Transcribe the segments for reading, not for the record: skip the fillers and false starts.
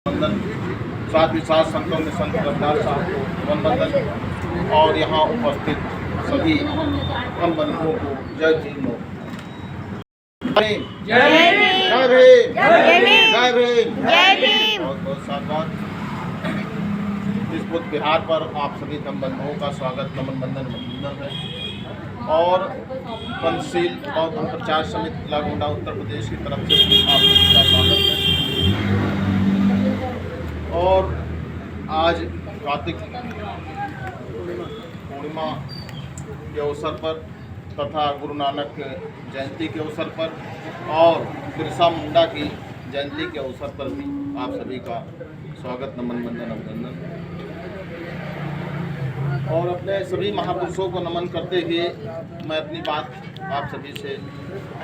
वंदन, साथ ही साथ संतों में संत रविदास साहब को वंदन और यहाँ उपस्थित सभी हम बंधुओं को जय भीम। जय भीम, जय भीम, जय भीम, जय भीम। बहुत बहुत साधुवाद। इस बुद्ध विहार पर आप सभी हम बंधुओं का स्वागत नमन वंदन अभिनंदन है और पंचशील बौद्ध धर्म प्रचार समिति जिला गोंडा उत्तर प्रदेश की तरफ से आप सभी का स्वागत है। और आज कार्तिक पूर्णिमा के अवसर पर तथा गुरु नानक जयंती के अवसर पर और बिरसा मुंडा की जयंती के अवसर पर भी आप सभी का स्वागत नमन वंदन अभिनंदन। और अपने सभी महापुरुषों को नमन करते हुए मैं अपनी बात आप सभी से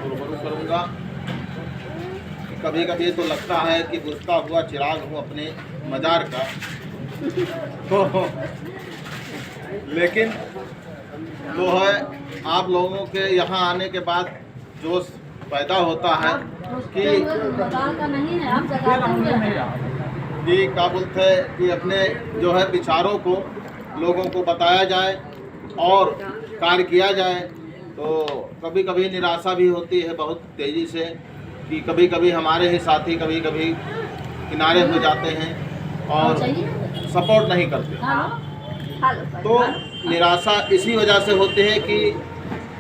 रूबरू करूँगा। कभी कभी तो लगता है कि बुझता हुआ चिराग हूँ अपने मजार का तो लेकिन जो है आप लोगों के यहाँ आने के बाद जोश पैदा होता है कि क्या बोलते हैं कि अपने जो है विचारों को लोगों को बताया जाए और कार्य किया जाए। तो कभी कभी निराशा भी होती है बहुत तेज़ी से कि कभी कभी हमारे ही साथी कभी कभी किनारे हो जाते हैं और सपोर्ट नहीं करते। तो निराशा इसी वजह से होती है कि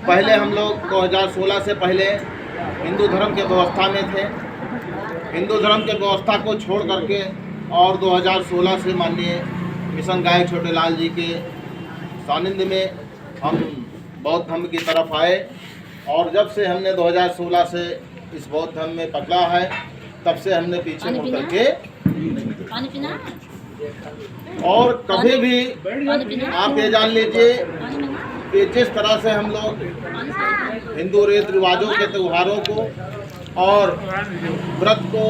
पहले हम लोग 2016 से पहले हिंदू धर्म के व्यवस्था में थे। हिंदू धर्म के व्यवस्था को छोड़ करके और 2016 से माननीय मिशन गायक छोटेलाल जी के सानिध्य में हम बौद्ध धर्म की तरफ आए और जब से हमने 2016 से इस बौद्ध धर्म में पकड़ा है तब से हमने पीछे मुड़ करके और कभी भी आप ये जान लीजिए कि जिस तरह से हम लोग हिंदू रीति रिवाजों के त्योहारों को और व्रत को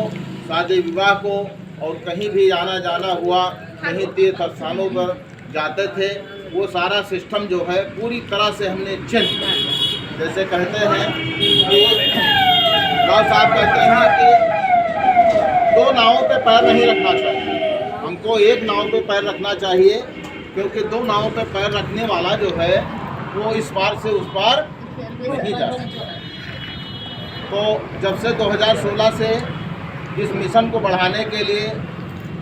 शादी विवाह को और कहीं भी आना जाना हुआ कहीं तीर्थ स्थानों पर जाते थे वो सारा सिस्टम जो है पूरी तरह से हमने चेंज किया। जैसे कहते हैं कि राव साहब कहते हैं कि दो नावों पे पैर नहीं रखना चाहिए, हमको एक नाव पे पैर रखना चाहिए क्योंकि दो नावों पे पैर रखने वाला जो है वो इस पार से उस पार नहीं जा सकता। तो जब से 2016 से इस मिशन को बढ़ाने के लिए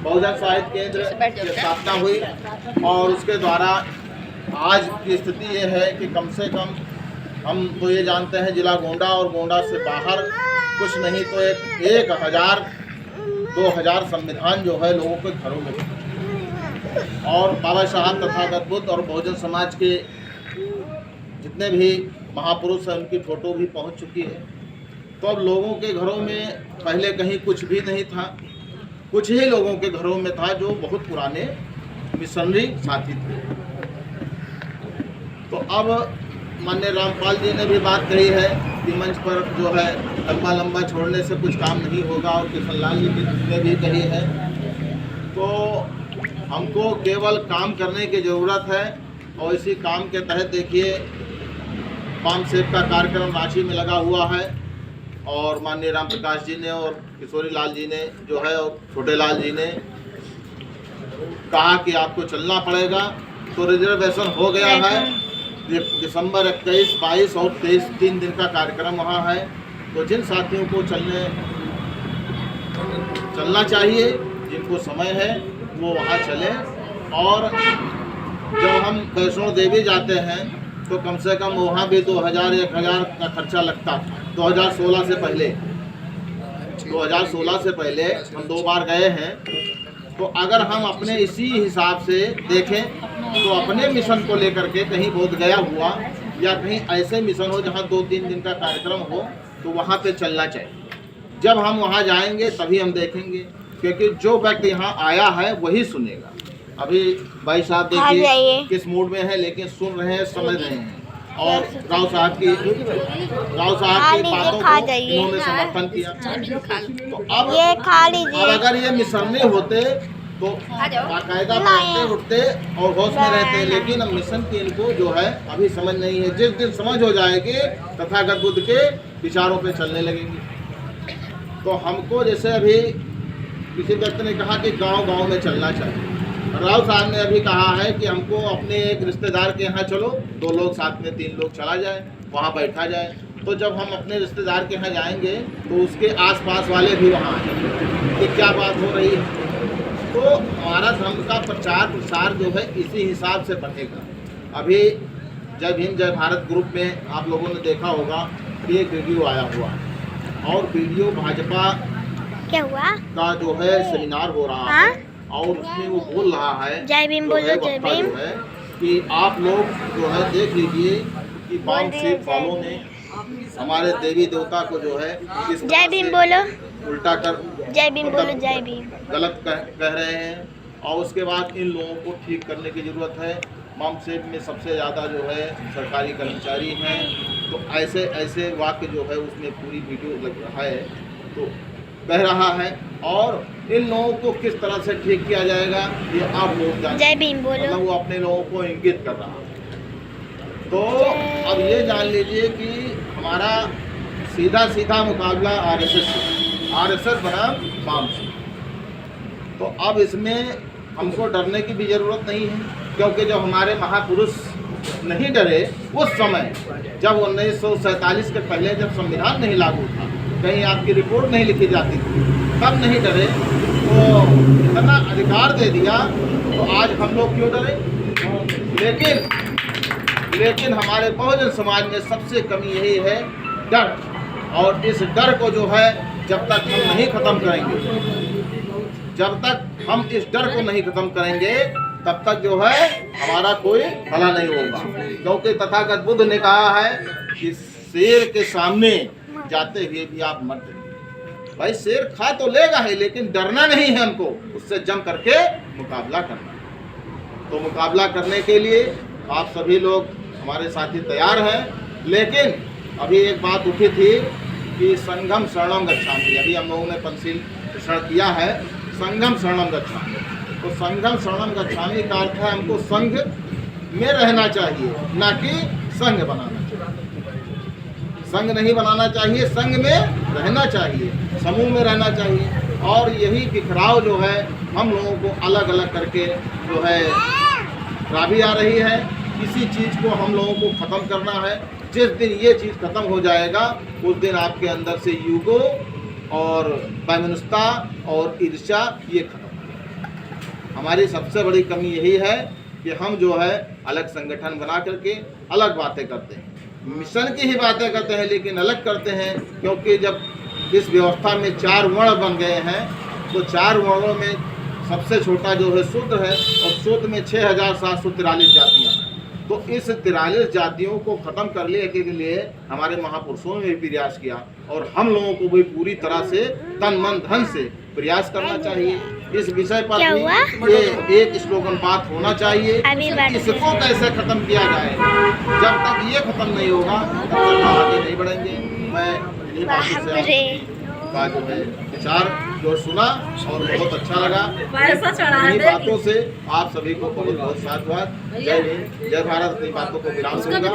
बहुजन साहित्य केंद्र की स्थापना हुई और उसके द्वारा आज की स्थिति ये है कि कम से कम हम तो ये जानते हैं जिला गोंडा और गोंडा से बाहर कुछ नहीं तो 1000-2000 संविधान जो है लोगों के घरों में और बाबा साहब तथागत बुद्ध और बहुजन समाज के जितने भी महापुरुष हैं उनकी फ़ोटो भी पहुंच चुकी है। तो अब लोगों के घरों में पहले कहीं कुछ भी नहीं था, कुछ ही लोगों के घरों में था जो बहुत पुराने मिशनरी साथी थे। तो अब माननीय रामपाल जी ने भी बात कही है कि मंच पर जो है लंबा छोड़ने से कुछ काम नहीं होगा और किशनलाल जी ने भी कही है। तो हमको केवल काम करने की ज़रूरत है और इसी काम के तहत देखिए पाम सेब का कार्यक्रम रांची में लगा हुआ है और माननीय राम प्रकाश जी ने और किशोरी लाल जी ने जो है और छोटेलाल जी ने कहा कि आपको चलना पड़ेगा। तो रिजर्वेशन हो गया है। दिसंबर 21, 22 और 23 3 दिन का कार्यक्रम वहाँ है। तो जिन साथियों को चलना चाहिए, जिनको समय है वो वहाँ चले। और जब हम वैष्णो देवी जाते हैं तो कम से कम वहाँ भी 2000-1000 का खर्चा लगता था। 2016 से पहले 2016 से पहले हम 2 बार गए हैं। तो अगर हम अपने इसी हिसाब से देखें तो अपने मिशन को लेकर के कहीं बोध गया हुआ या कहीं ऐसे मिशन हो जहाँ 2-3 दिन का कार्यक्रम हो तो वहाँ पे चलना चाहिए। जब हम वहाँ जाएंगे तभी हम देखेंगे क्योंकि जो व्यक्ति यहाँ आया है वही सुनेगा। अभी भाई साहब देखिए किस मूड में है लेकिन सुन रहे हैं, समझ रहे हैं और राव साहब की बातों को इन्होंने समर्थन किया। तो अब अगर ये मिशन नहीं होते तो बाकायदा बैठते उठते और होश में रहते, लेकिन अब मिशन की इनको जो है अभी समझ नहीं है। जिस दिन समझ हो जाएगी तथागत बुद्ध के विचारों पे चलने लगेंगे। तो हमको जैसे अभी किसी व्यक्ति ने कहा कि गांव-गांव में चलना चाहिए। राव साहब ने अभी कहा है कि हमको अपने एक रिश्तेदार के यहाँ चलो, 2 लोग साथ में 3 लोग चला जाए, वहाँ बैठा जाए। तो जब हम अपने रिश्तेदार के यहाँ जाएंगे तो उसके आसपास वाले भी वहाँ आएंगे कि क्या बात हो रही है। तो हमारा धर्म का प्रचार प्रसार जो है इसी हिसाब से बढ़ेगा। अभी जय भीम जय भारत ग्रुप में आप लोगों ने देखा होगा कि एक वीडियो आया हुआ है और वीडियो भाजपा क्या हुआ का जो है सेमिनार हो रहा है और उसमें वो बोल रहा है जय भीम बोलो, जय भीम, जो है कि आप लोग जो है देख लीजिए कि बाम सेठ वालों ने हमारे देवी देवता को जो है जय भीम बोलो, उल्टा कर जय भीम बोलो, जय भीम गलत कह रहे हैं। और उसके बाद इन लोगों को ठीक करने की ज़रूरत है। माम सेठ में सबसे ज़्यादा जो है सरकारी कर्मचारी हैं, तो ऐसे वाक्य जो है उसमें पूरी वीडियो लग रहा है तो कह रहा है। और इन लोगों को किस तरह से ठीक किया जाएगा ये आप लोग जानते हैं। जय भीम बोलो, मतलब वो अपने लोगों को इंगित कर रहा है। तो अब ये जान लीजिए कि हमारा सीधा मुकाबला आरएसएस बनाम बाम से। तो अब इसमें हमको डरने की भी ज़रूरत नहीं है, क्योंकि जब हमारे महापुरुष नहीं डरे उस समय, जब 1947 के पहले जब संविधान नहीं लागू था, कहीं आपकी रिपोर्ट नहीं लिखी जाती थी, तब नहीं डरे, तो इतना अधिकार दे दिया तो आज हम लोग क्यों डरे। लेकिन हमारे बहुजन समाज में सबसे कमी यही है डर, और इस डर को जो है जब तक हम नहीं ख़त्म करेंगे, जब तक हम इस डर को नहीं ख़त्म करेंगे तब तक जो है हमारा कोई भला नहीं होगा। क्योंकि तथागत बुद्ध ने कहा है कि शेर के सामने जाते हुए भी आप मत डरिए। भाई शेर खा तो लेगा ही, लेकिन डरना नहीं है हमको, उससे जम करके मुकाबला करना है। तो मुकाबला करने के लिए आप सभी लोग हमारे साथी तैयार हैं। लेकिन अभी एक बात उठी थी कि संघम शरणम गच्छामि, अभी हम लोगों ने पंचशील किया है, संघम शरणम गच्छामि। तो संघम शरणम गच्छामि का अर्थ है हमको संघ में रहना चाहिए, ना कि संघ बनाना चाहिए। संघ नहीं बनाना चाहिए, संघ में रहना चाहिए, समूह में रहना चाहिए। और यही बिखराव जो है हम लोगों को अलग अलग करके जो है खराबी आ रही है। इसी चीज़ को हम लोगों को ख़त्म करना है। जिस दिन ये चीज़ ख़त्म हो जाएगा उस दिन आपके अंदर से युगो और वैमनस्यता और ईर्ष्या ये खत्म। हमारी सबसे बड़ी कमी यही है कि हम जो है अलग संगठन बना करके अलग बातें करते हैं, मिशन की ही बातें करते हैं, लेकिन अलग करते हैं। क्योंकि जब इस व्यवस्था में 4 वर्ण बन गए हैं तो 4 वर्णों में सबसे छोटा जो है शूद्र है, और शूद्र में 6743 जातियाँ हैं। तो इस 43 जातियों को ख़त्म करने के लिए हमारे महापुरुषों ने भी प्रयास किया, और हम लोगों को भी पूरी तरह से तन मन धन से प्रयास करना चाहिए। इस विषय पर भी ये एक स्लोगन बात होना चाहिए, इसको कैसे ख़त्म किया जाए। जब तक ये ख़त्म नहीं होगा तब तक हम आगे नहीं बढ़ेंगे। मैं इन्हीं बातों से का जो है विचार जो सुना और बहुत अच्छा लगा। इन्हीं बातों से आप सभी को बहुत बहुत साधुवाद। जय हिंद जय भारत। अपनी बातों को विराम दूंगा।